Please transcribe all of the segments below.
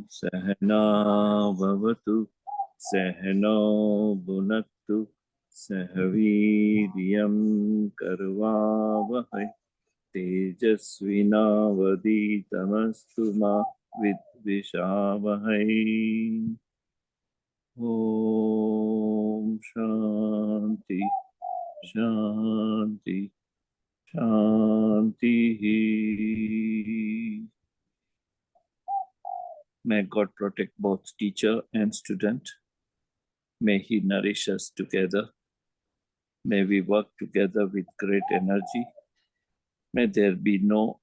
Sahana Bhavatu Sahano Bhunaktu Sahaviriyam Karvavahai Tejasvinavaditamastu ma Vidvishavahai. Om Shanti Shanti Shanti. May God protect both teacher and student. May He nourish us together. May we work together with great energy. May there be no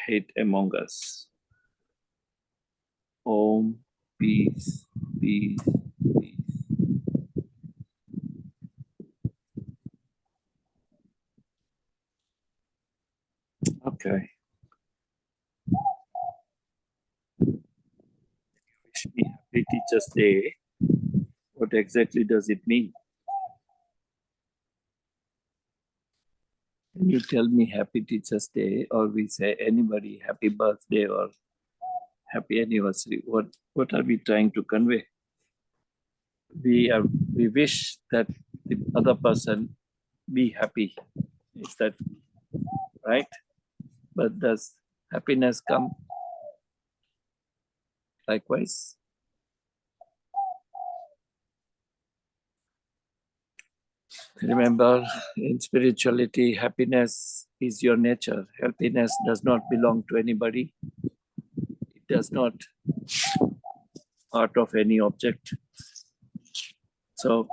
hate among us. Om, peace, peace, peace. Okay. Wish me Happy Teacher's Day. What exactly does it mean? Can you tell me Happy Teacher's Day, or we say anybody Happy Birthday or Happy Anniversary? What are we trying to convey? We wish that the other person be happy. Is that right? But does happiness come likewise? Remember, in spirituality, happiness is your nature. Happiness does not belong to anybody. It does not part of any object. So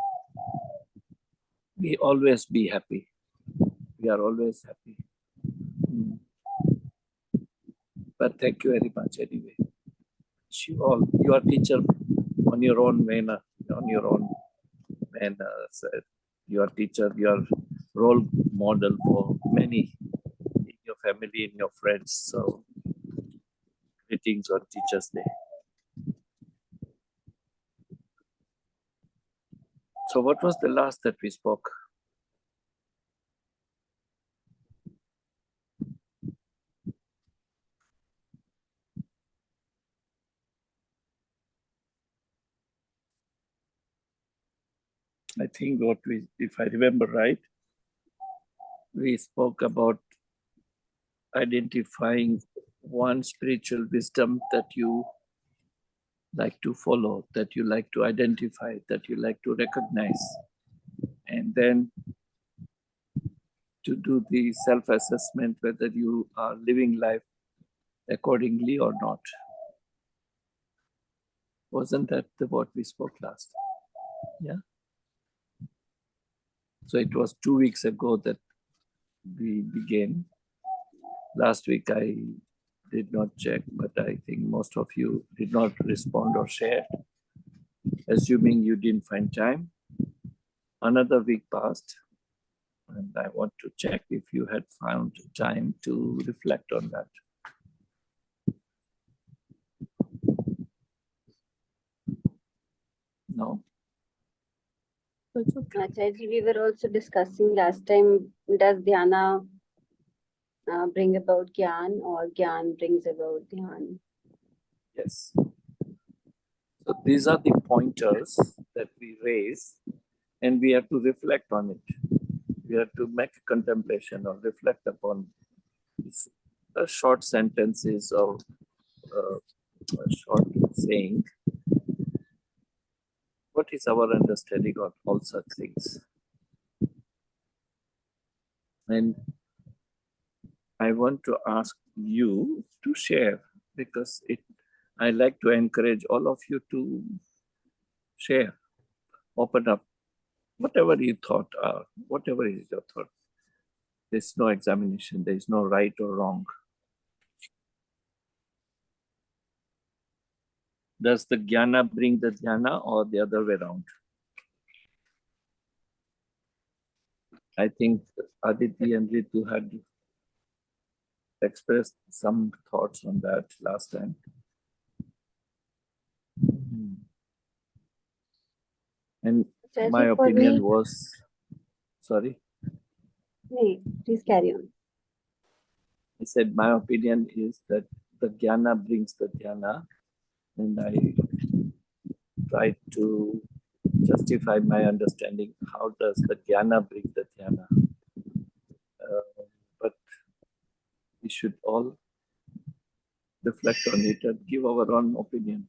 we always be happy. We are always happy. But thank you very much anyway. You are teacher on your own manner, So you are teacher, you are role model for many in your family, in your friends. So greetings on Teacher's Day. So what was the last that we spoke? I think if I remember right, we spoke about identifying one spiritual wisdom that you like to follow, that you like to identify, that you like to recognize, and then to do the self-assessment whether you are living life accordingly or not. Wasn't that what we spoke last? Yeah. So it was 2 weeks ago that we began. Last week I did not check, but I think most of you did not respond or share, assuming you didn't find time. Another week passed, and I want to check if you had found time to reflect on that. No? That's okay. Acharya, we were also discussing last time, does dhyana bring about gyan, or gyan brings about dhyan? Yes. So these are the pointers that we raise, and we have to reflect on it. We have to make a contemplation or reflect upon these short sentences or a short saying. What is our understanding of all such things? And I want to ask you to share, because I like to encourage all of you to share, open up, whatever you thought, whatever is your thought. There's no examination, there is no right or wrong. Does the jnana bring the dhyana or the other way around? I think Aditi and Ritu had expressed some thoughts on that last time. And my opinion was, sorry? No, please carry on. I said my opinion is that the jnana brings the dhyana, and I try to justify my understanding. How does the jnana bring the dhyana? But we should all reflect on it and give our own opinion.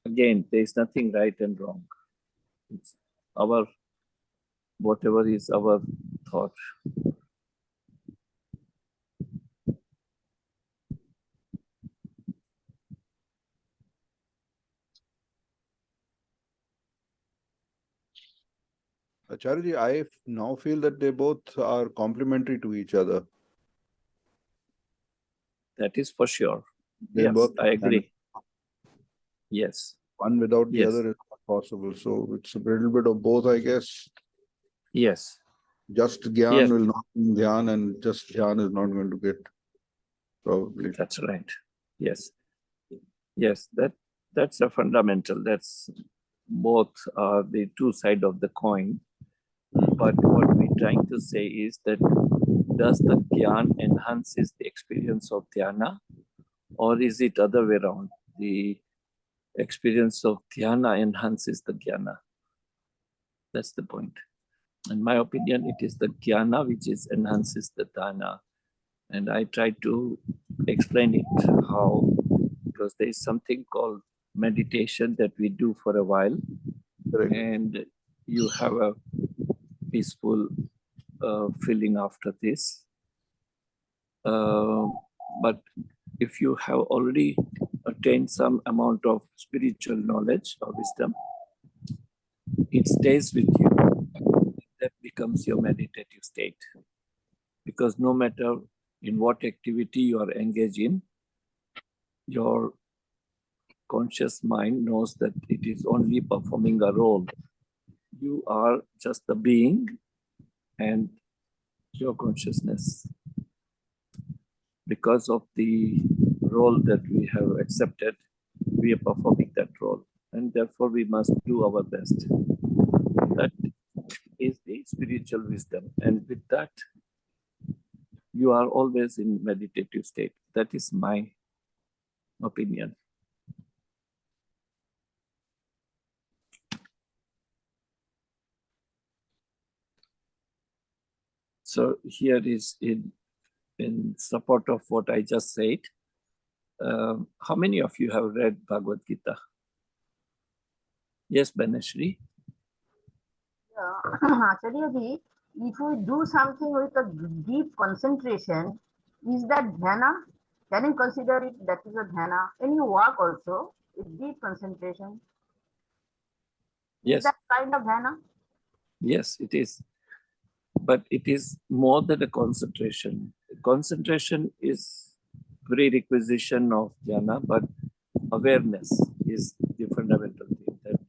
Again, there is nothing right and wrong. It's our, whatever is our thought. Acharya, I now feel that they both are complementary to each other. That is for sure. They Yes, both I agree. Yes. One without the Yes. other is not possible. So it's a little bit of both, I guess. Yes. Just Gyan Yes. will not bring Dhyan, and just Dhyan is not going to get, probably. That's right. Yes. Yes, that's a fundamental. That's both the two sides of the coin. But what we're trying to say is that does the Gyan enhances the experience of dhyana, or is it other way around? The experience of dhyana enhances the jnana. That's the point. In my opinion, it is the jnana which enhances the dhyana. And I try to explain it how, because there is something called meditation that we do for a while, Correct. and you have a peaceful feeling after this. But if you have already attained some amount of spiritual knowledge or wisdom, it stays with you. That becomes your meditative state. Because no matter in what activity you are engaged in, your conscious mind knows that it is only performing a role. You are just the being and your consciousness. Because of the role that we have accepted, we are performing that role. And therefore, we must do our best. That is the spiritual wisdom. And with that, you are always in meditative state. That is my opinion. So here is in support of what I just said. How many of you have read Bhagavad Gita? Yes, Banashri? Acharya ji, if we do something with a deep concentration, is that dhyana? Can you consider it that is a dhyana? Any work also with deep concentration? Yes. Is that kind of dhyana? Yes, it is. But it is more than a concentration. Concentration is prerequisition of jnana, but awareness is the fundamental thing, that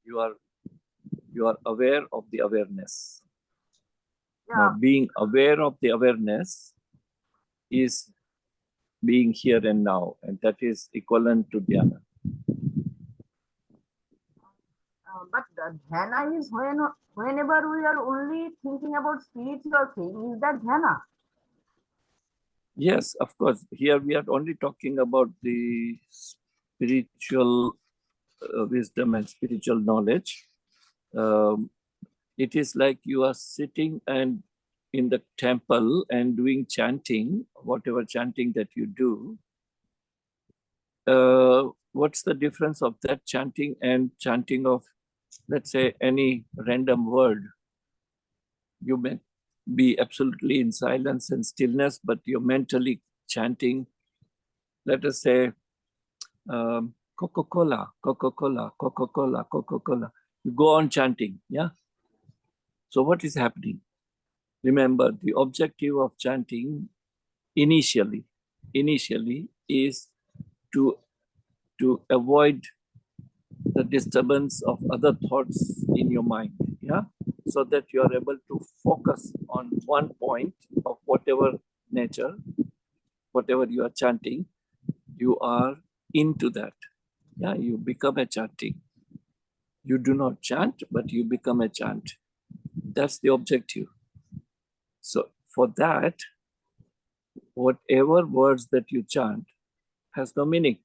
you are aware of the awareness. Yeah. Now, being aware of the awareness is being here and now, and that is equivalent to dhyana. But the dhyana is whenever we are only thinking about spiritual thing, is that dhyana? Yes, of course. Here we are only talking about the spiritual wisdom and spiritual knowledge. It is like you are sitting and in the temple and doing chanting, whatever chanting that you do. What's the difference of that chanting and chanting of, let's say, any random word? You may be absolutely in silence and stillness, but you're mentally chanting. Let us say, Coca-Cola, Coca-Cola, Coca-Cola, Coca-Cola. You go on chanting, yeah? So what is happening? Remember, the objective of chanting initially is to avoid the disturbance of other thoughts in your mind, yeah? So that you are able to focus on one point of whatever nature, whatever you are chanting, you are into that. Yeah, you become a chanting. You do not chant, but you become a chant. That's the objective. So for that, whatever words that you chant has no meaning.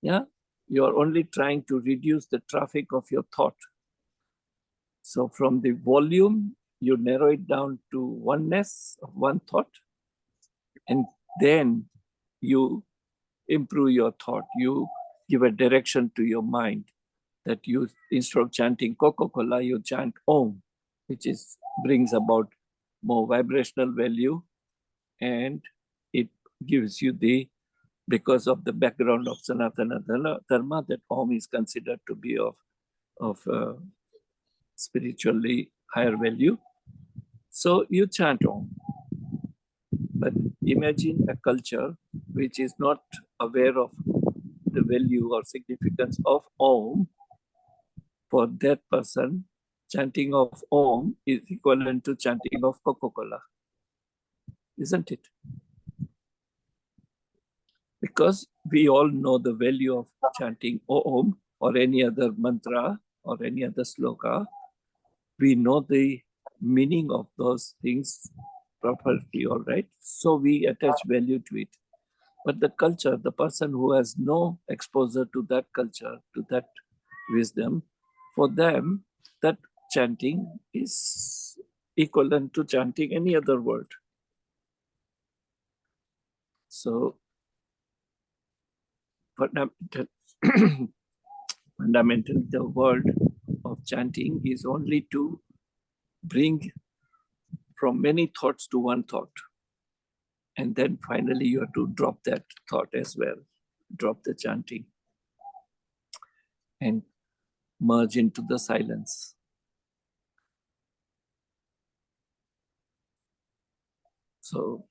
Yeah, you are only trying to reduce the traffic of your thought. So from the volume, you narrow it down to oneness of one thought, and then you improve your thought. You give a direction to your mind that you, instead of chanting Coca-Cola, you chant Om, which brings about more vibrational value, and it gives you because of the background of Sanatana Dharma, that Om is considered to be of spiritually higher value. So you chant Om. But imagine a culture which is not aware of the value or significance of Om. For that person, chanting of Om is equivalent to chanting of Coca-Cola, isn't it? Because we all know the value of chanting Om or any other mantra or any other sloka. We know the meaning of those things properly, all right? So we attach value to it. But the culture, the person who has no exposure to that culture, to that wisdom, for them, that chanting is equivalent to chanting any other word. So, fundamentally, the word of chanting is only to bring from many thoughts to one thought. And then finally, you have to drop that thought as well, drop the chanting, and merge into the silence. So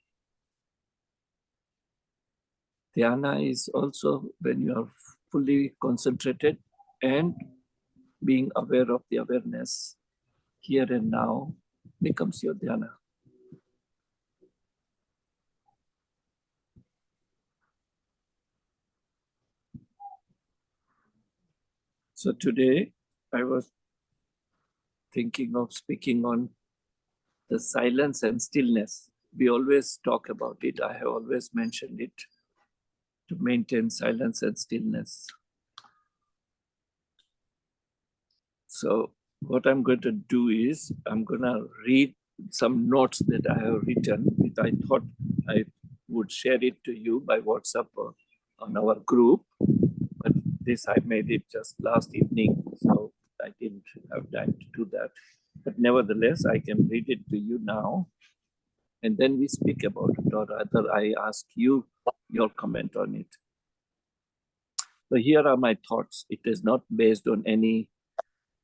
dhyana is also when you are fully concentrated and being aware of the awareness here and now becomes your dhyana. So today I was thinking of speaking on the silence and stillness. We always talk about it. I have always mentioned it, to maintain silence and stillness. So what I'm going to do is I'm going to read some notes that I have written, which I thought I would share it to you by WhatsApp or on our group. But this I made it just last evening, so I didn't have time to do that. But nevertheless, I can read it to you now, and then we speak about it, or rather I ask you your comment on it. So here are my thoughts. It is not based on any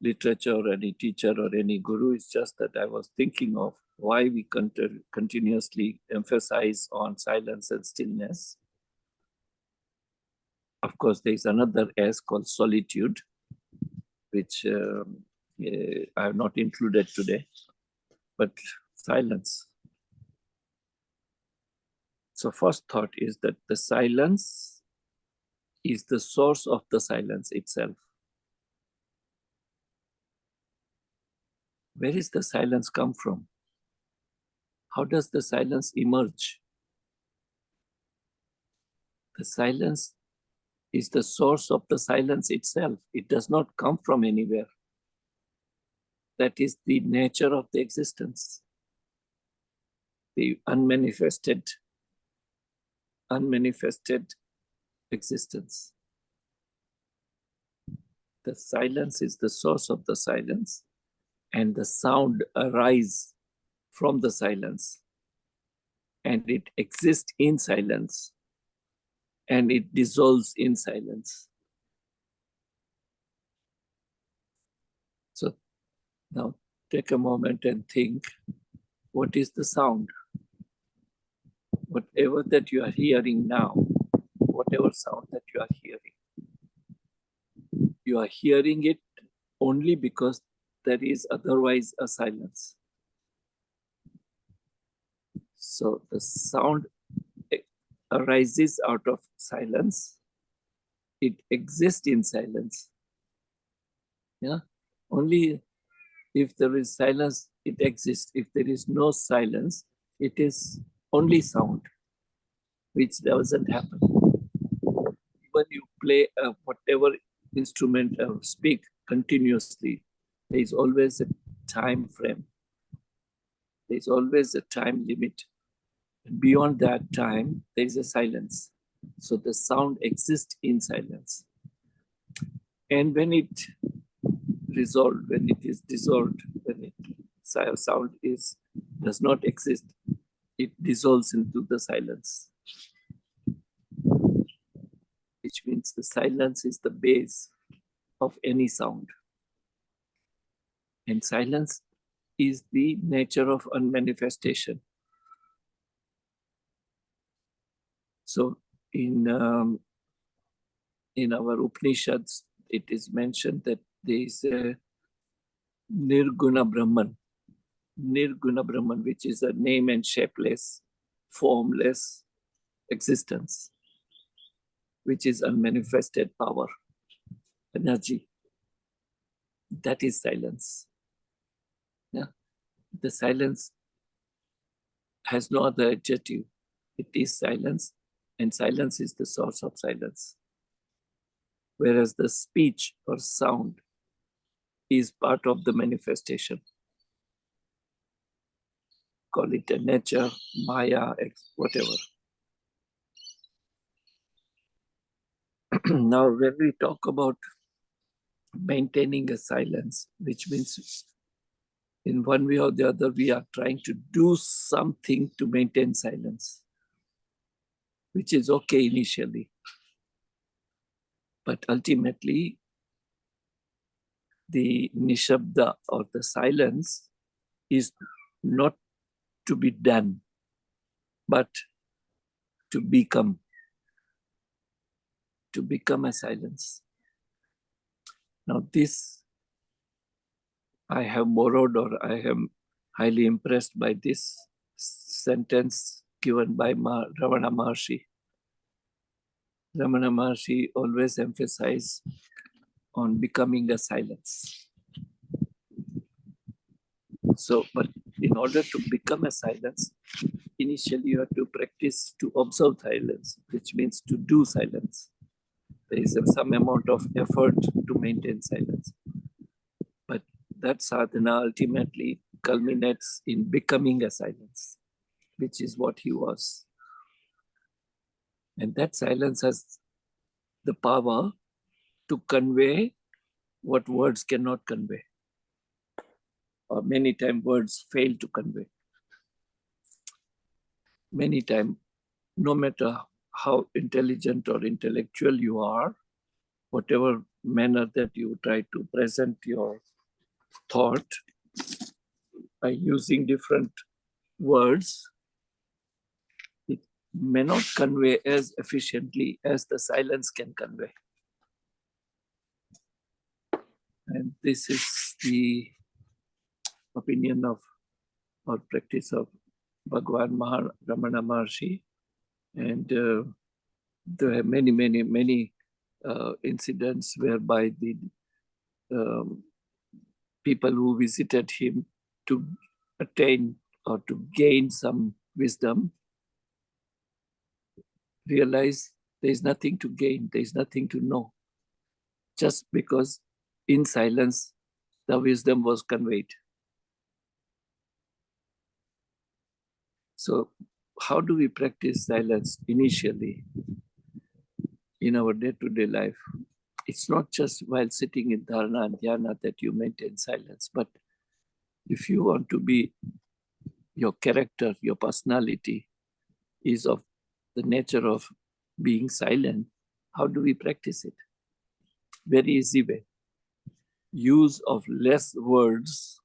literature or any teacher or any guru. It's just that I was thinking of why we continuously emphasize on silence and stillness. Of course, there is another S called solitude, which I have not included today, but silence. So first thought is that the silence is the source of the silence itself. Where is the silence come from? How does the silence emerge? The silence is the source of the silence itself. It does not come from anywhere. That is the nature of the existence. The unmanifested existence. The silence is the source of the silence, and the sound arises from the silence, and it exists in silence, and it dissolves in silence. So now take a moment and think, what is the sound? Whatever that you are hearing now, whatever sound that you are hearing it only because there is otherwise a silence. So the sound arises out of silence. It exists in silence. Yeah. Only if there is silence, it exists. If there is no silence, it is only sound, which doesn't happen. When you play whatever instrument or speak continuously, there is always a time frame. There is always a time limit. And beyond that time, there is a silence. So the sound exists in silence. And when it resolved, when it is dissolved, when it sound does not exist, it dissolves into the silence, which means the silence is the base of any sound. And silence is the nature of unmanifestation. So in our Upanishads, it is mentioned that there is a Nirguna Brahman, which is a name and shapeless, formless existence, which is unmanifested power, energy. That is silence. Yeah. The silence has no other adjective. It is silence, and silence is the source of silence. Whereas the speech or sound is part of the manifestation. Call it a nature, Maya, whatever. Now, when we talk about maintaining a silence, which means in one way or the other, we are trying to do something to maintain silence, which is okay initially. But ultimately, the nishabda or the silence is not to be done, but to become a silence. Now this, I have borrowed, or I am highly impressed by this sentence given by Ramana Maharshi. Ramana Maharshi always emphasized on becoming a silence. So, but in order to become a silence, initially you have to practice to observe silence, which means to do silence. There is some amount of effort to maintain silence. But that sadhana ultimately culminates in becoming a silence, which is what he was. And that silence has the power to convey what words cannot convey, or many times words fail to convey. Many times, no matter how intelligent or intellectual you are, whatever manner that you try to present your thought by using different words, it may not convey as efficiently as the silence can convey. And this is the opinion of or practice of Bhagwan Ramana Maharshi. And there are many incidents whereby the people who visited him to attain or to gain some wisdom realize there is nothing to gain, there is nothing to know, just because in silence the wisdom was conveyed. So how do we practice silence initially in our day-to-day life? It's not just while sitting in dharana and dhyana that you maintain silence, but if you want to be, your character, your personality is of the nature of being silent, how do we practice it? Very easy way. Use of less words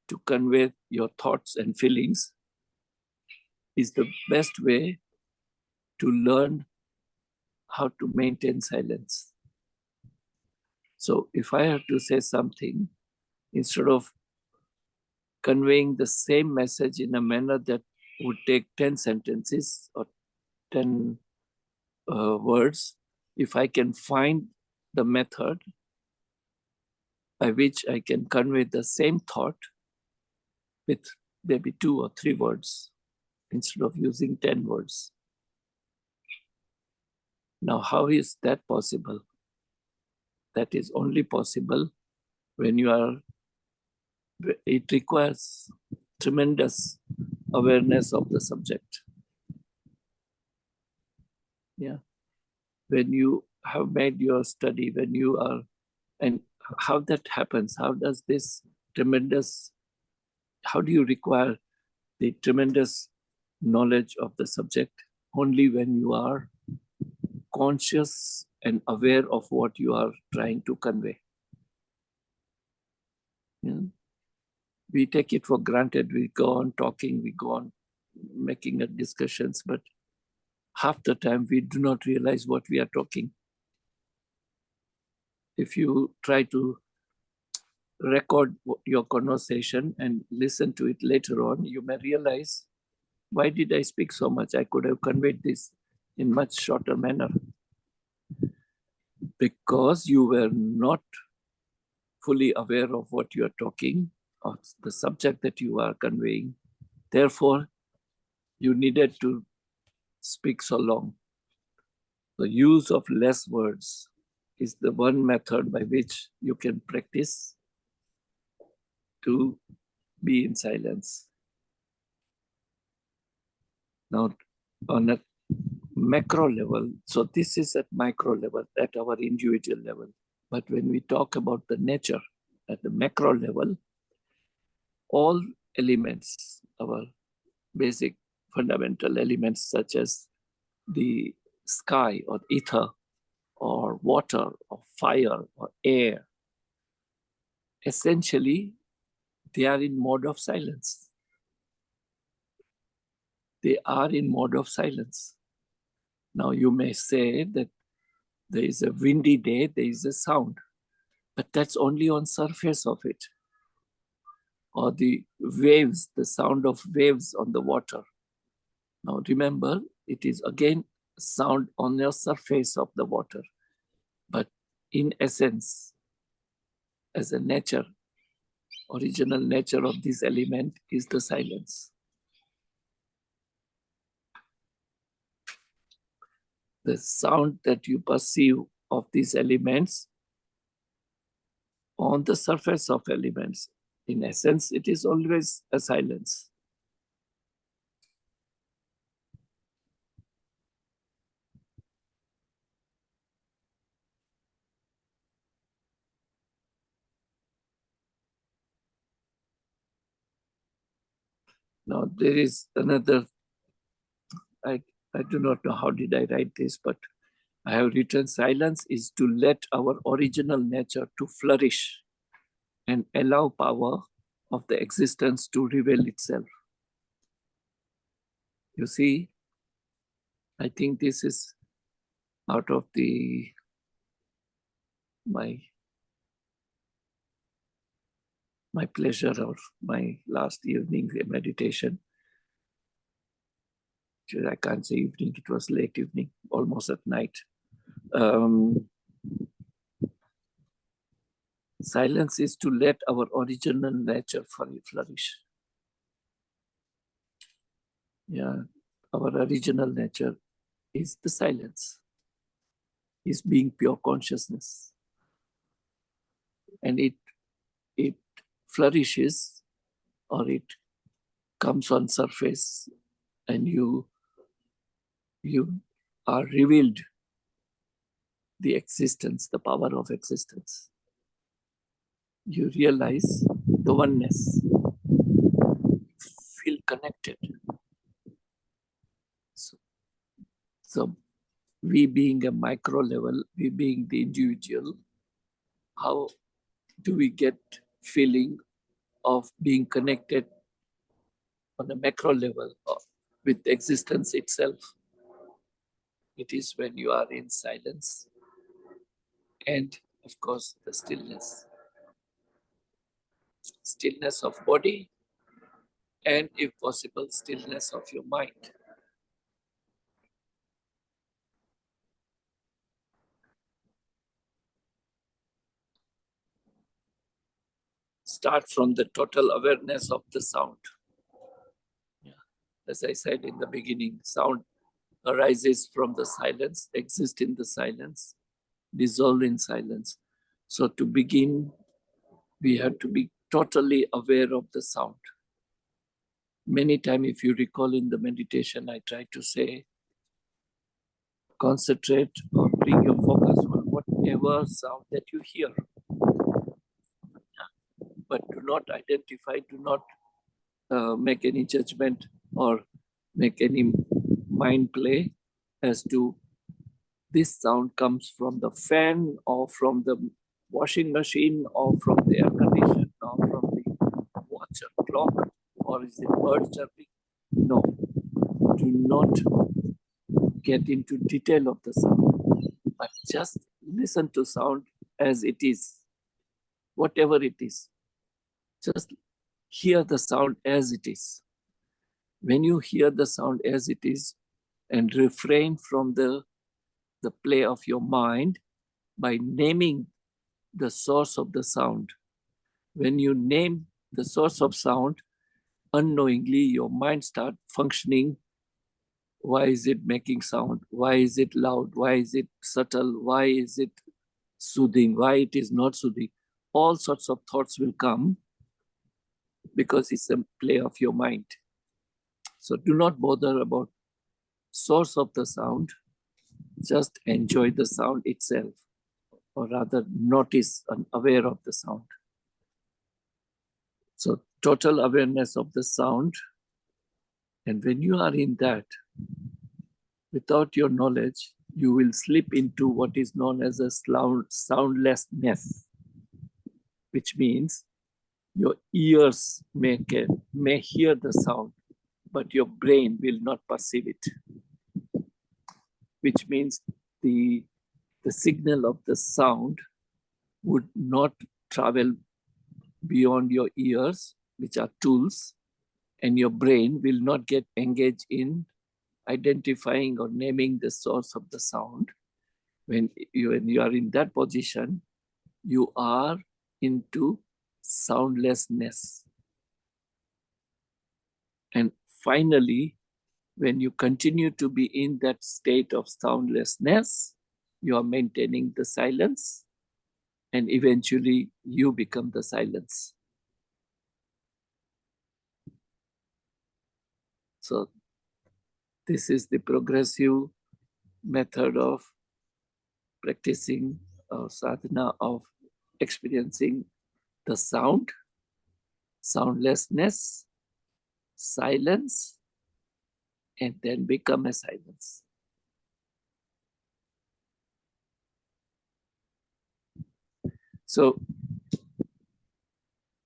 to convey your thoughts and feelings is the best way to learn how to maintain silence. So if I have to say something, instead of conveying the same message in a manner that would take 10 sentences or 10 words, if I can find the method by which I can convey the same thought with maybe 2 or 3 words, instead of using 10 words. Now, how is that possible? That is only possible when it requires tremendous awareness of the subject. Yeah. When you have made your study, when you are, and how that happens, how does this tremendous, how do you require the tremendous knowledge of the subject? Only when you are conscious and aware of what you are trying to convey. Yeah. We take it for granted. We go on talking, we go on making discussions, but half the time we do not realize what we are talking. If you try to record your conversation and listen to it later on, you may realize, why did I speak so much? I could have conveyed this in much shorter manner. Because you were not fully aware of what you are talking, of the subject that you are conveying. Therefore, you needed to speak so long. The use of less words is the one method by which you can practice to be in silence. Now, on a macro level, so this is at micro level, at our individual level. But when we talk about the nature at the macro level, all elements, our basic fundamental elements such as the sky or ether or water or fire or air, essentially they are in mode of silence. They are in mode of silence. Now you may say that there is a windy day, there is a sound, but that's only on surface of it. Or the waves, the sound of waves on the water. Now remember, it is again sound on the surface of the water. But in essence, as a nature, original nature of this element is the silence. The sound that you perceive of these elements on the surface of elements, in essence, it is always a silence. Now there is another, I do not know how did I write this, but I have written silence is to let our original nature to flourish and allow power of the existence to reveal itself. You see, I think this is out of my pleasure of my last evening meditation. Actually, I can't say evening, it was late evening, almost at night. Silence is to let our original nature flourish. Yeah, our original nature is the silence, is being pure consciousness. And it flourishes, or it comes on surface, and you are revealed the existence, the power of existence. You realize the oneness, feel connected. So we being a micro level, we being the individual, how do we get feeling of being connected on a macro level with existence itself? It is when you are in silence and, of course, the stillness. Stillness of body and, if possible, stillness of your mind. Start from the total awareness of the sound. Yeah. As I said in the beginning, sound arises from the silence, exists in the silence, dissolve in silence. So to begin, we have to be totally aware of the sound. Many times, if you recall in the meditation, I try to say, concentrate or bring your focus on whatever sound that you hear. But do not identify, do not make any judgment or make any mind play as to this sound comes from the fan or from the washing machine or from the air conditioner or from the watch or clock, or is it bird chirping? No, do not get into detail of the sound, but just listen to sound as it is, whatever it is. Just hear the sound as it is. When you hear the sound as it is and refrain from the play of your mind by naming the source of the sound. When you name the source of sound, unknowingly your mind starts functioning. Why is it making sound? Why is it loud? Why is it subtle? Why is it soothing? Why it is not soothing? All sorts of thoughts will come because it's a play of your mind. So do not bother about source of the sound. Just enjoy the sound itself, or rather notice and aware of the sound. So total awareness of the sound. And when you are in that, without your knowledge, you will slip into what is known as a soundlessness, which means your ears may hear the sound, but your brain will not perceive it, which means the signal of the sound would not travel beyond your ears, which are tools, and your brain will not get engaged in identifying or naming the source of the sound. When you are in that position, you are into soundlessness. And finally, when you continue to be in that state of soundlessness, you are maintaining the silence, and eventually you become the silence. So this is the progressive method of practicing sadhana, of experiencing the sound, soundlessness, silence, and then become a silence. So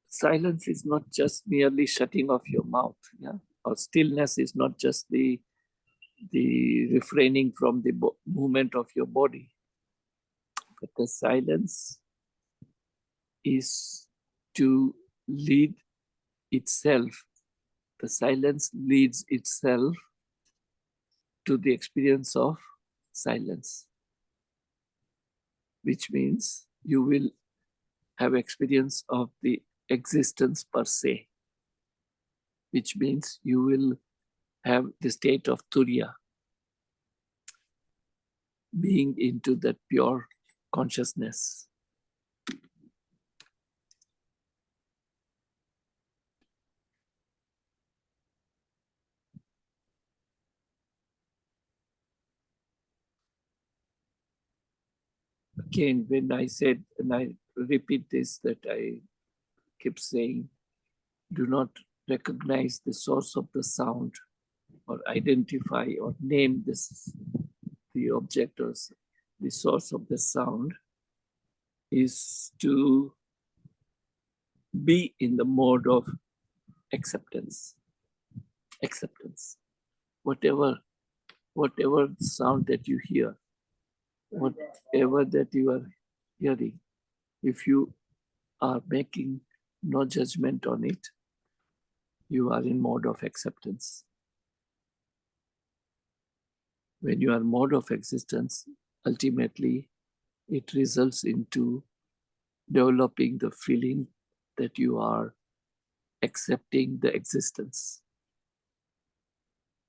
silence is not just merely shutting off your mouth, yeah? Or stillness is not just the refraining from the movement of your body, but the silence is to lead itself. The silence leads itself to the experience of silence, which means you will have experience of the existence per se, which means you will have the state of turiya, being into that pure consciousness. Again, when I said, and I repeat this, that I keep saying, do not recognize the source of the sound or identify or name this, the object or the source of the sound, is to be in the mode of acceptance. Acceptance. Whatever sound that you hear, whatever that you are hearing, if you are making no judgment on it, you are in mode of acceptance. When you are in mode of existence, ultimately it results into developing the feeling that you are accepting the existence.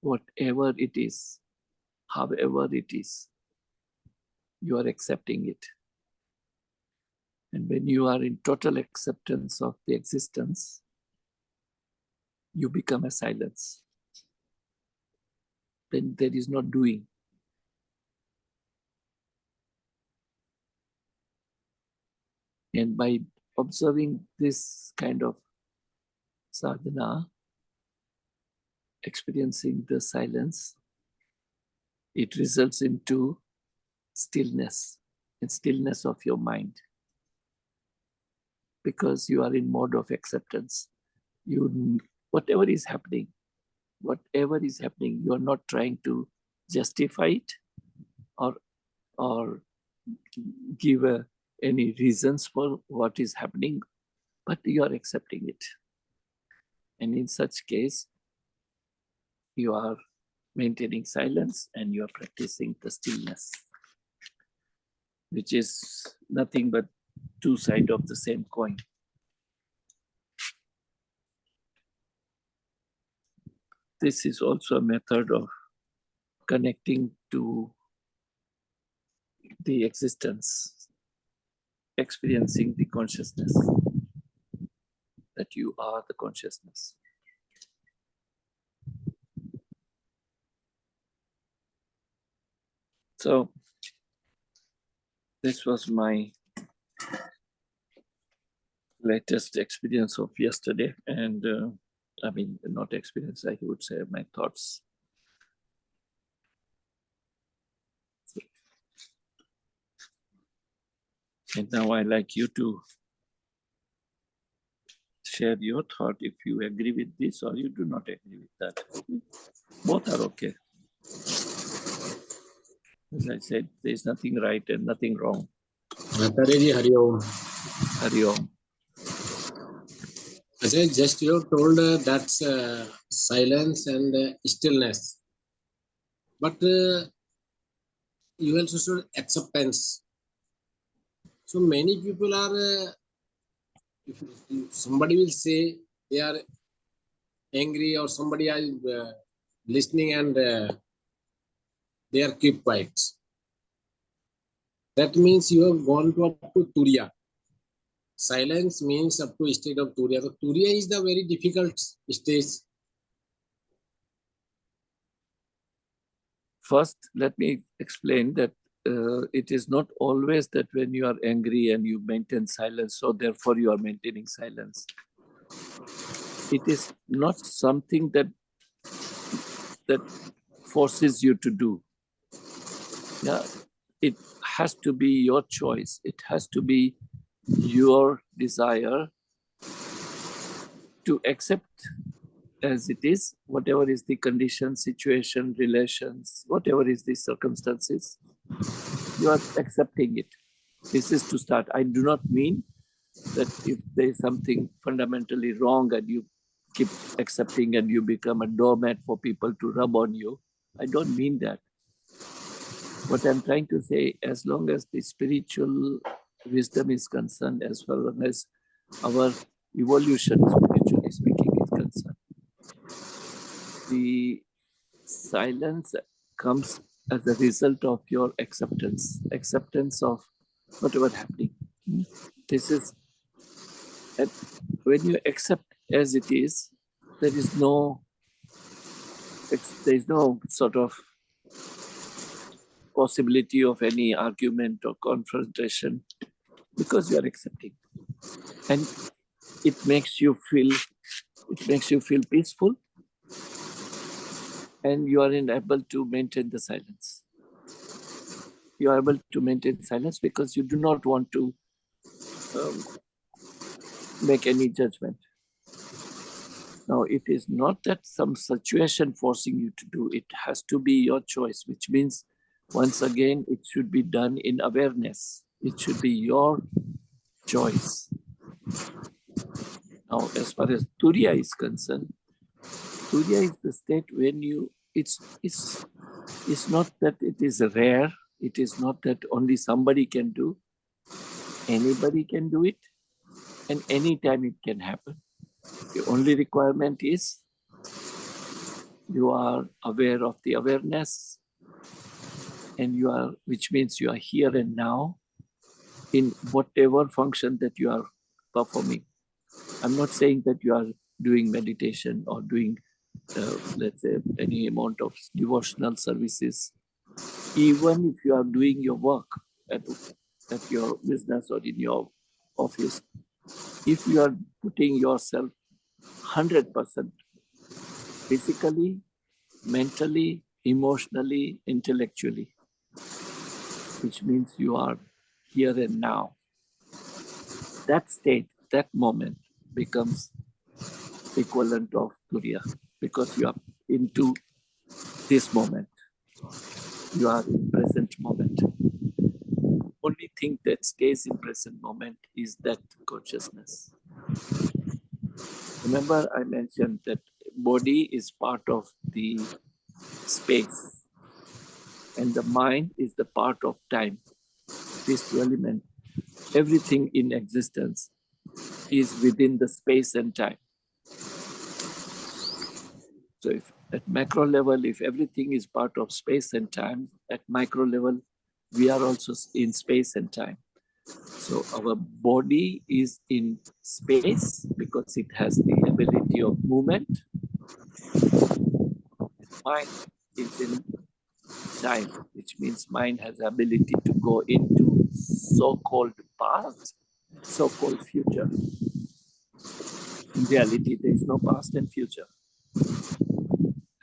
whatever it is, however it is, you are accepting it. And when you are in total acceptance of the existence, you become a silence. Then there is no doing. And by observing this kind of sadhana, experiencing the silence, it results into stillness, and stillness of your mind. Because you are in mode of acceptance. Whatever is happening, you are not trying to justify it or give any reasons for what is happening, but you are accepting it. And in such case, you are maintaining silence and you are practicing the stillness, which is nothing but two sides of the same coin. This is also a method of connecting to the existence, experiencing the consciousness, that you are the consciousness. So this was my latest experience of yesterday, and I mean, not experience, I would say my thoughts. And now I like you to share your thought if you agree with this or you do not agree with that. Both are okay. As I said, there is nothing right and nothing wrong. Acharya Hari Om. Hari Om. Acharya, just you told that's silence and stillness. But you also showed acceptance. So many people are, if somebody will say they are angry or somebody is listening and they are keep quiet. That means you have gone to up to Turiya. Silence means up to state of Turiya. So Turiya is the very difficult stage. First, let me explain that it is not always that when you are angry and you maintain silence, so therefore you are maintaining silence. It is not something that forces you to do. Yeah, it has to be your choice. It has to be your desire to accept as it is, whatever is the condition, situation, relations, whatever is the circumstances, you are accepting it. This is to start. I do not mean that if there is something fundamentally wrong and you keep accepting and you become a doormat for people to rub on you. I don't mean that. What I'm trying to say, as long as the spiritual wisdom is concerned, as well as our evolution, spiritually speaking, is concerned, the silence comes as a result of your acceptance of whatever happening. This is, when you accept as it is, there is no sort of possibility of any argument or confrontation, because you are accepting, and it makes you feel peaceful, and you are able to maintain the silence. You are able to maintain silence because you do not want to make any judgment. Now, it is not that some situation forcing you to do it. Has to be your choice, which means, once again, it should be done in awareness. It should be your choice. Now, as far as Turiya is concerned, Turiya is the state when you, it's not that it is rare. It is not that only somebody can do. Anybody can do it, and anytime it can happen. The only requirement is You are aware of the awareness, and you are, which means you are here and now in whatever function that you are performing. I'm not saying that you are doing meditation or doing, let's say, any amount of devotional services. Even if you are doing your work at your business or in your office, if you are putting yourself 100% physically, mentally, emotionally, intellectually, which means you are here and now, that state, that moment becomes equivalent of Turiya, because you are into this moment. You are in present moment. Only thing that stays in present moment is that consciousness. Remember, I mentioned that body is part of the space, and the mind is the part of time. These two elements, everything in existence is within the space and time. So if at macro level, if everything is part of space and time, at micro level, we are also in space and time. So our body is in space because it has the ability of movement. Mind is in time, which means mind has the ability to go into so-called past, so-called future. In reality, there is no past and future.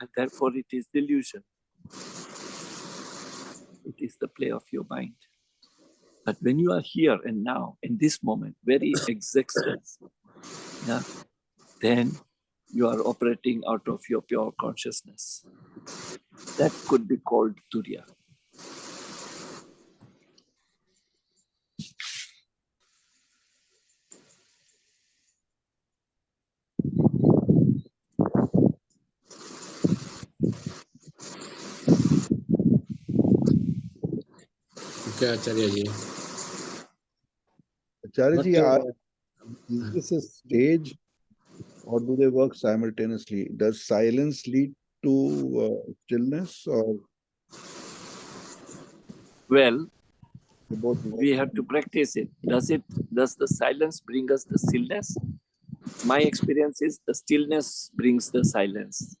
And therefore it is delusion. It is the play of your mind. But when you are here and now, in this moment, very existence, yeah, then you are operating out of your pure consciousness. That could be called Turiya. Okay, Acharya ji. Acharya ji, But, is this a stage or do they work simultaneously? Does silence lead to stillness, or Well, they both work? we have to practice it. Does the silence bring us the stillness? My experience is the stillness brings the silence.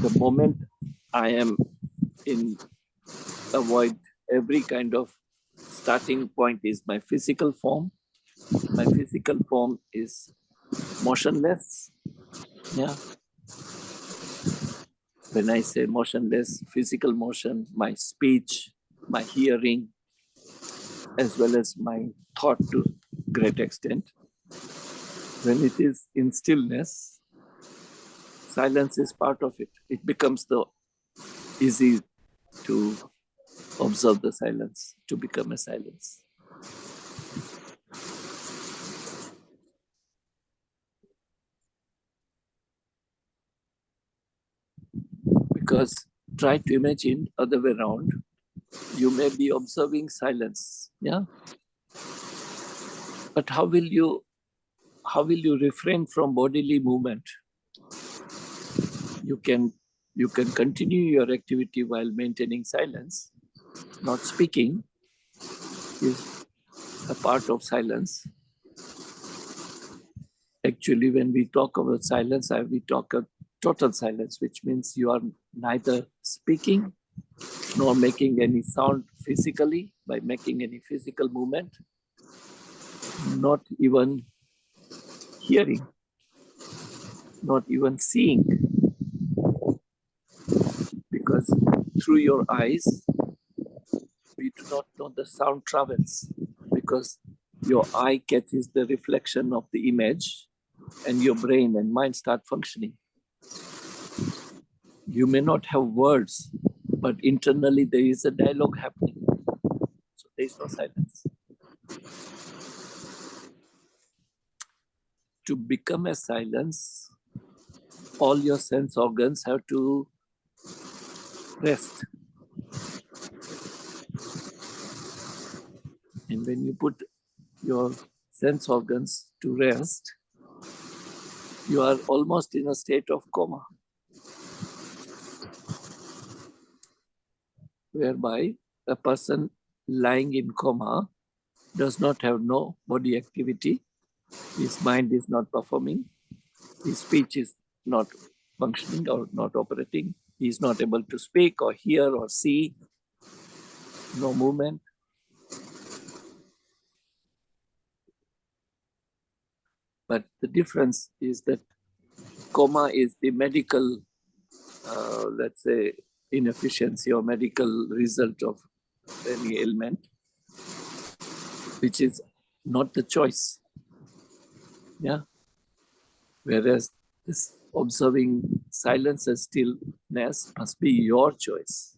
The moment I am in avoid every kind of starting point is my physical form. My physical form is motionless. Yeah. When I say motionless, physical motion, my speech, my hearing, as well as my thought to great extent. When it is in stillness, silence is part of it. It becomes the easy to observe the silence, to become a silence. Because try to imagine other way around, you may be observing silence, yeah? But how will you refrain from bodily movement? You can continue your activity while maintaining silence. Not speaking is a part of silence. Actually, when we talk about silence, we talk of total silence, which means you are neither speaking nor making any sound physically by making any physical movement, not even hearing, not even seeing, because through your eyes, we do not know the sound travels, because your eye catches the reflection of the image and your brain and mind start functioning. You may not have words, but internally there is a dialogue happening. So there is no silence. To become a silence, all your sense organs have to rest. And when you put your sense organs to rest, you are almost in a state of coma. whereby a person lying in coma does not have no body activity, his mind is not performing, his speech is not functioning or not operating, he is not able to speak or hear or see, no movement. But the difference is that coma is the medical, let's say, inefficiency or medical result of any ailment, which is not the choice. Yeah. Whereas this observing silence and stillness must be your choice.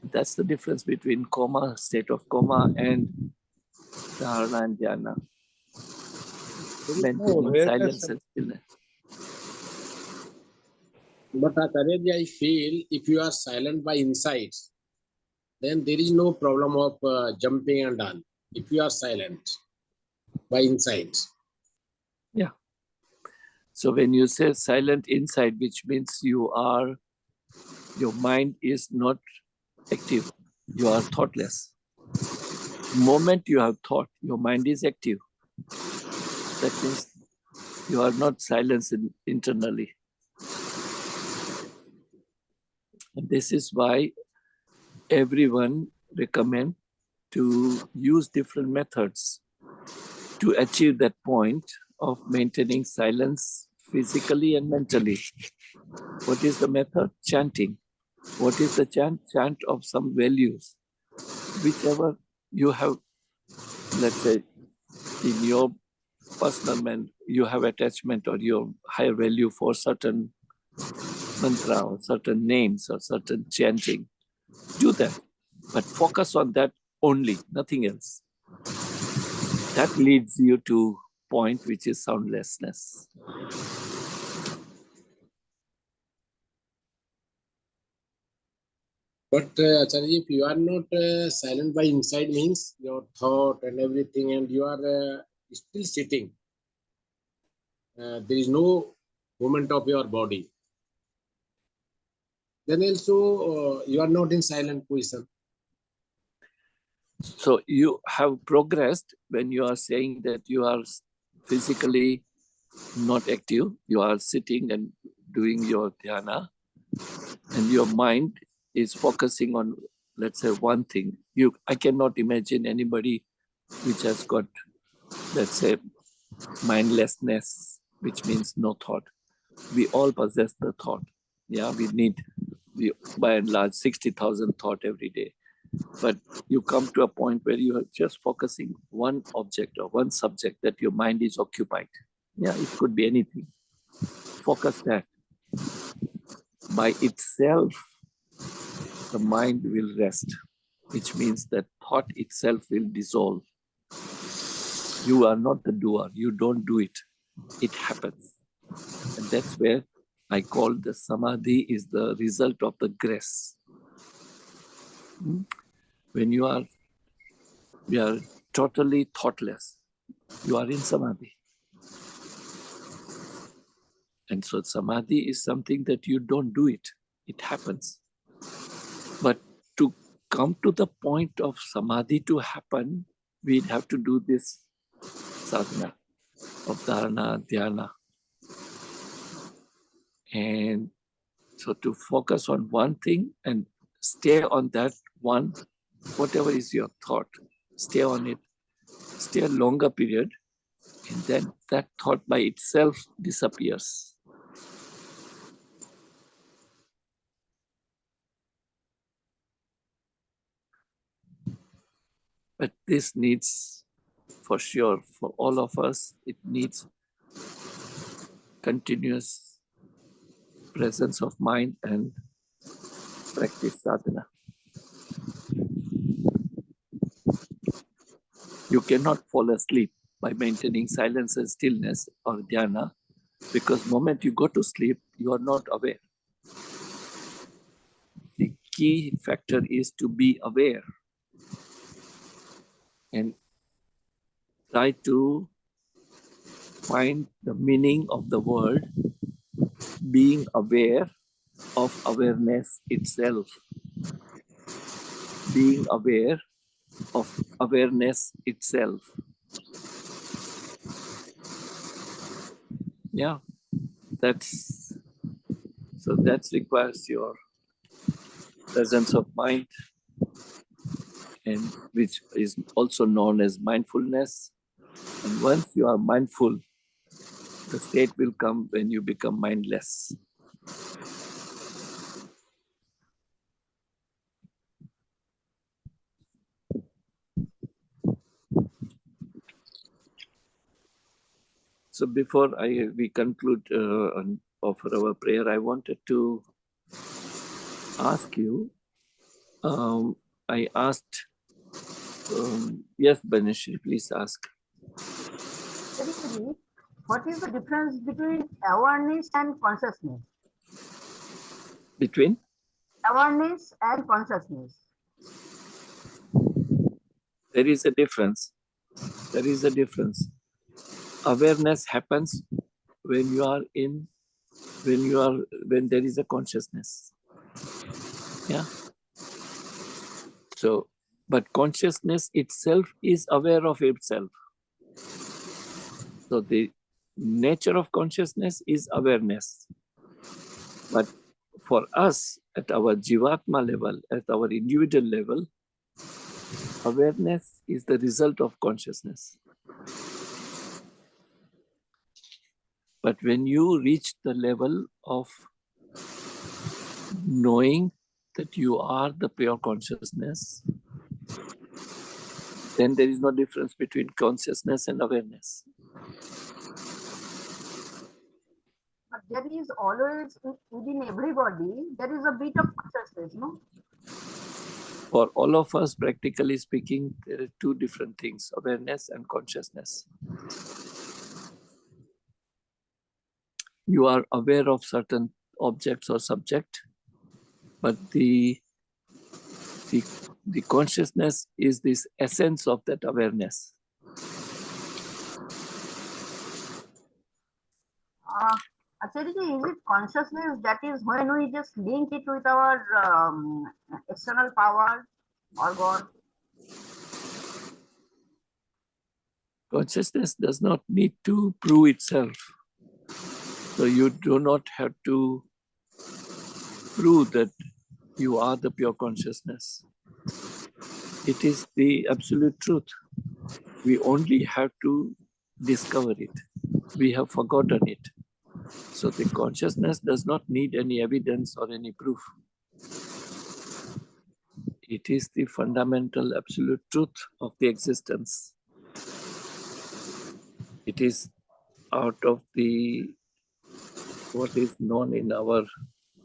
That's the difference between coma, state of coma, and dharana and dhyana. There is no Maintaining awareness silence and stillness. But Acharya, I feel if you are silent by inside, then there is no problem of jumping and all. If you are silent by inside. Yeah. So when you say silent inside, which means your mind is not active. You are thoughtless. Moment you have thought, your mind is active. That means you are not silenced internally. And this is why everyone recommend to use different methods to achieve that point of maintaining silence physically and mentally. What is the method? Chanting. What is the chant? Chant of some values. Whichever you have, let's say, in your personal man, you have attachment or your higher value for certain mantra or certain names or certain chanting. Do that, but focus on that only, nothing else. That leads you to point which is soundlessness. But Acharya, if you are not silent by inside, means your thought and everything, and you are still sitting, there is no movement of your body. Then also you are not in silent position. So you have progressed when you are saying that you are physically not active, you are sitting and doing your dhyana, and your mind is focusing on, let's say, one thing. I cannot imagine anybody which has got, let's say, mindlessness, which means no thought. We all possess the thought. Yeah, we by and large 60,000 thought every day. But you come to a point where you are just focusing one object or one subject that your mind is occupied. Yeah, it could be anything. Focus that. By itself, the mind will rest, which means that thought itself will dissolve. You are not the doer. You don't do it. It happens. And that's where I call the samadhi is the result of the grace. When you are totally thoughtless, you are in samadhi. And so samadhi is something that you don't do it. It happens. But to come to the point of samadhi to happen, we'd have to do this sadhana of dharana, dhyana. And so to focus on one thing and stay on that one, whatever is your thought, stay on it, stay a longer period, and then that thought by itself disappears. But this needs, for sure, for all of us, it needs continuous presence of mind and practice sadhana. You cannot fall asleep by maintaining silence and stillness or dhyana, because the moment you go to sleep, you are not aware. The key factor is to be aware and try to find the meaning of the word being aware of awareness itself. being aware of awareness itself. Yeah, that requires your presence of mind, and which is also known as mindfulness. And once you are mindful, the state will come when you become mindless. So before we conclude and offer our prayer, I wanted to ask you. I asked. Yes, Banishri, please ask. Basically, what is the difference between awareness and consciousness? Between? Awareness and consciousness. There is a difference. There is a difference. Awareness happens when there is a consciousness. Yeah. So, but consciousness itself is aware of itself. So the nature of consciousness is awareness. But for us, at our Jivatma level, at our individual level, awareness is the result of consciousness. But when you reach the level of knowing that you are the pure consciousness, then there is no difference between consciousness and awareness. But there is always within everybody, there is a bit of consciousness, no? For all of us, practically speaking, there are two different things, awareness and consciousness. You are aware of certain objects or subject, but the consciousness is this essence of that awareness. Actually, is it consciousness that is when we just link it with our external power or God? Consciousness does not need to prove itself. So you do not have to prove that you are the pure consciousness. It is the absolute truth. We only have to discover it. We have forgotten it. So the consciousness does not need any evidence or any proof. It is the fundamental absolute truth of the existence. It is out of what is known in our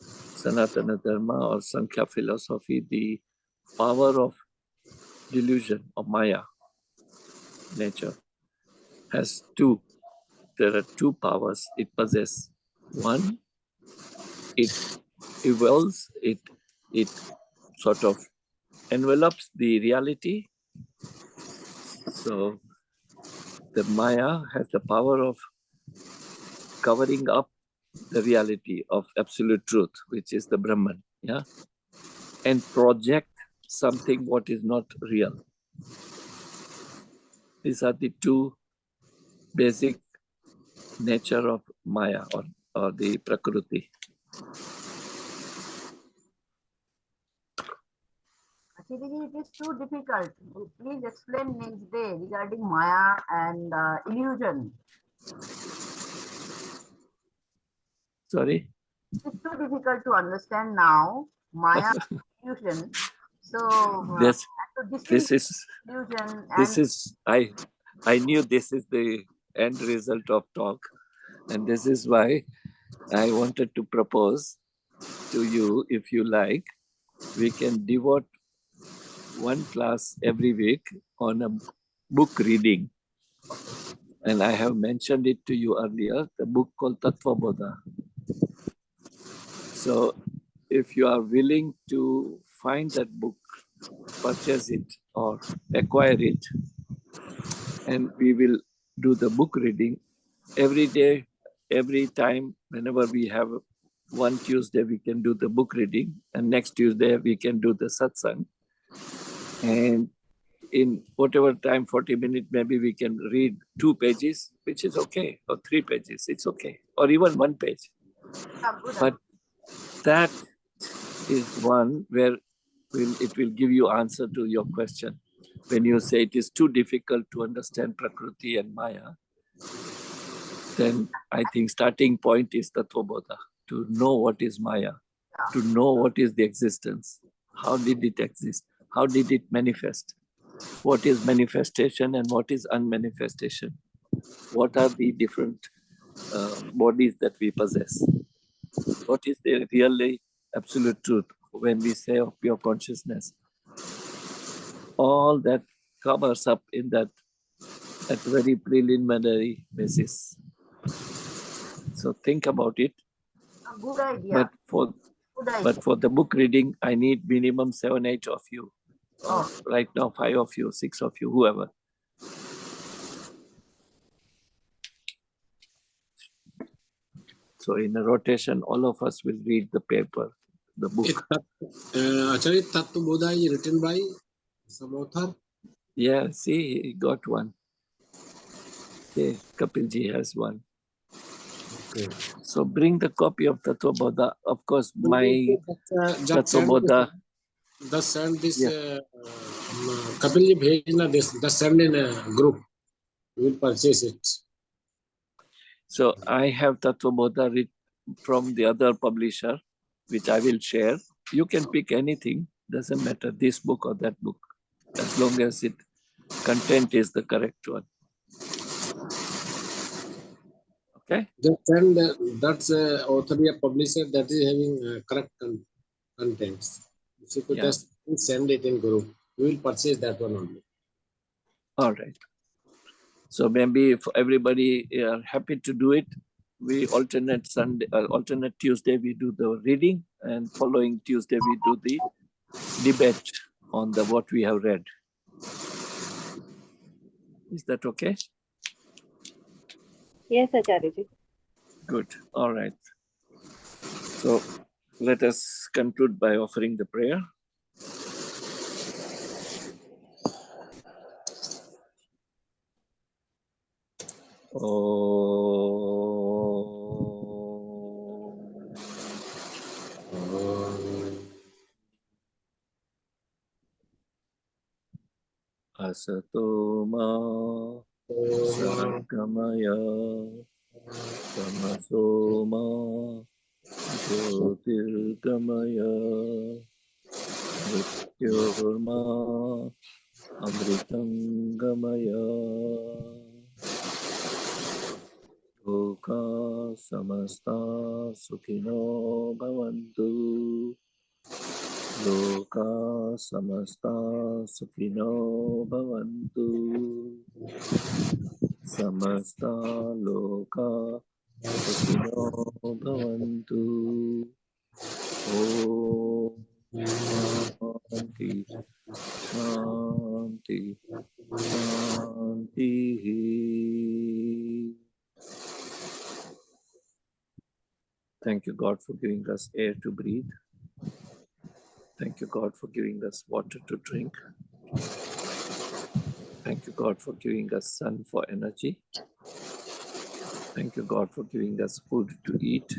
Sanatana Dharma or Sankhya philosophy, the power of delusion of Maya. Nature has two. There are two powers it possesses. One, it evolves, it sort of envelops the reality. So the Maya has the power of covering up the reality of absolute truth, which is the Brahman, yeah, and project something what is not real. These are the two basic nature of Maya or the Prakriti. Actually, it is too difficult. Please explain next day regarding Maya and illusion. Sorry? It's too difficult to understand now, Maya and illusion. So, This illusion is I knew this is the end result of talk, and this is why I wanted to propose to you, if you like, we can devote one class every week on a book reading. And I have mentioned it to you earlier, the book called Tattva Bodha. So if you are willing to find that book, purchase it or acquire it, and we will do the book reading every day, every time, whenever we have one Tuesday, we can do the book reading, and next Tuesday we can do the satsang. And in whatever time, 40 minutes, maybe we can read 2 pages, which is okay, or 3 pages, it's okay, or even 1 page. But that is one where it will give you answer to your question. When you say it is too difficult to understand Prakriti and Maya, then I think starting point is Tattvabodha, to know what is Maya, to know what is the existence, how did it exist, how did it manifest, what is manifestation and what is unmanifestation, what are the different bodies that we possess, what is the really absolute truth when we say of pure consciousness. All that covers up in that at very preliminary basis. So think about it. Good idea. But for the book reading, I need minimum 7, 8 of you. Right now, 5 of you, 6 of you, whoever. So in a rotation, all of us will read the paper, the book. Acharya, Tattvabodha is written by some author. Yeah, see, he got one. Okay, Kapilji has one. Okay. So bring the copy of Tattvabodha. Of course, my Just Tattvabodha. send this. Kapilji bhejna this. Just send in a group. We will purchase it. So I have Tattvabodha from the other publisher, which I will share. You can pick anything, doesn't matter, this book or that book, as long as it content is the correct one. Okay? Just send that's author or publisher that is having correct contents. If you could just send it in group, we will purchase that one only. All right. So maybe if everybody are happy to do it, we alternate Tuesday we do the reading, and following Tuesday we do the debate on what we have read. Is that okay? Yes, Acharya. Good. All right. So let us conclude by offering the prayer. Asato ma sargamaya tamaso ma jyotirgamaya mrityorma amritangamaya loka samasta sukhino bhavantu. Loka samasta sukhino bhavantu. Samasta loka sukhino bhavantu. Om Shanti Shanti Shanti. Thank you, God, for giving us air to breathe. Thank you, God, for giving us water to drink. Thank you, God, for giving us sun for energy. Thank you, God, for giving us food to eat.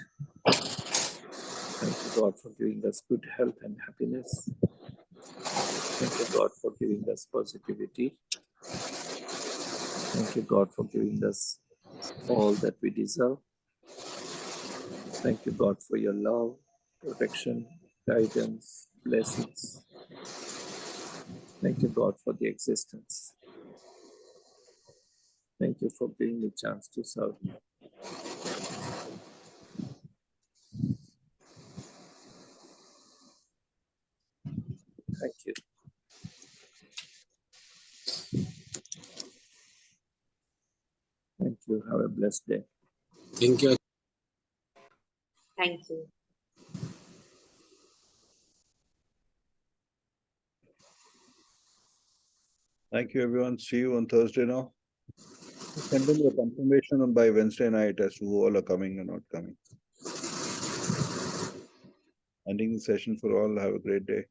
Thank you, God, for giving us good health and happiness. Thank you, God, for giving us positivity. Thank you, God, for giving us all that we deserve. Thank you, God, for your love, protection, guidance, blessings. Thank you, God, for the existence. Thank you for giving me a chance to serve you. Thank you. Thank you. Have a blessed day. Thank you. Thank you. Thank you, everyone. See you on Thursday now. Send in your confirmation by Wednesday night as to who all are coming and not coming. Ending the session for all. Have a great day.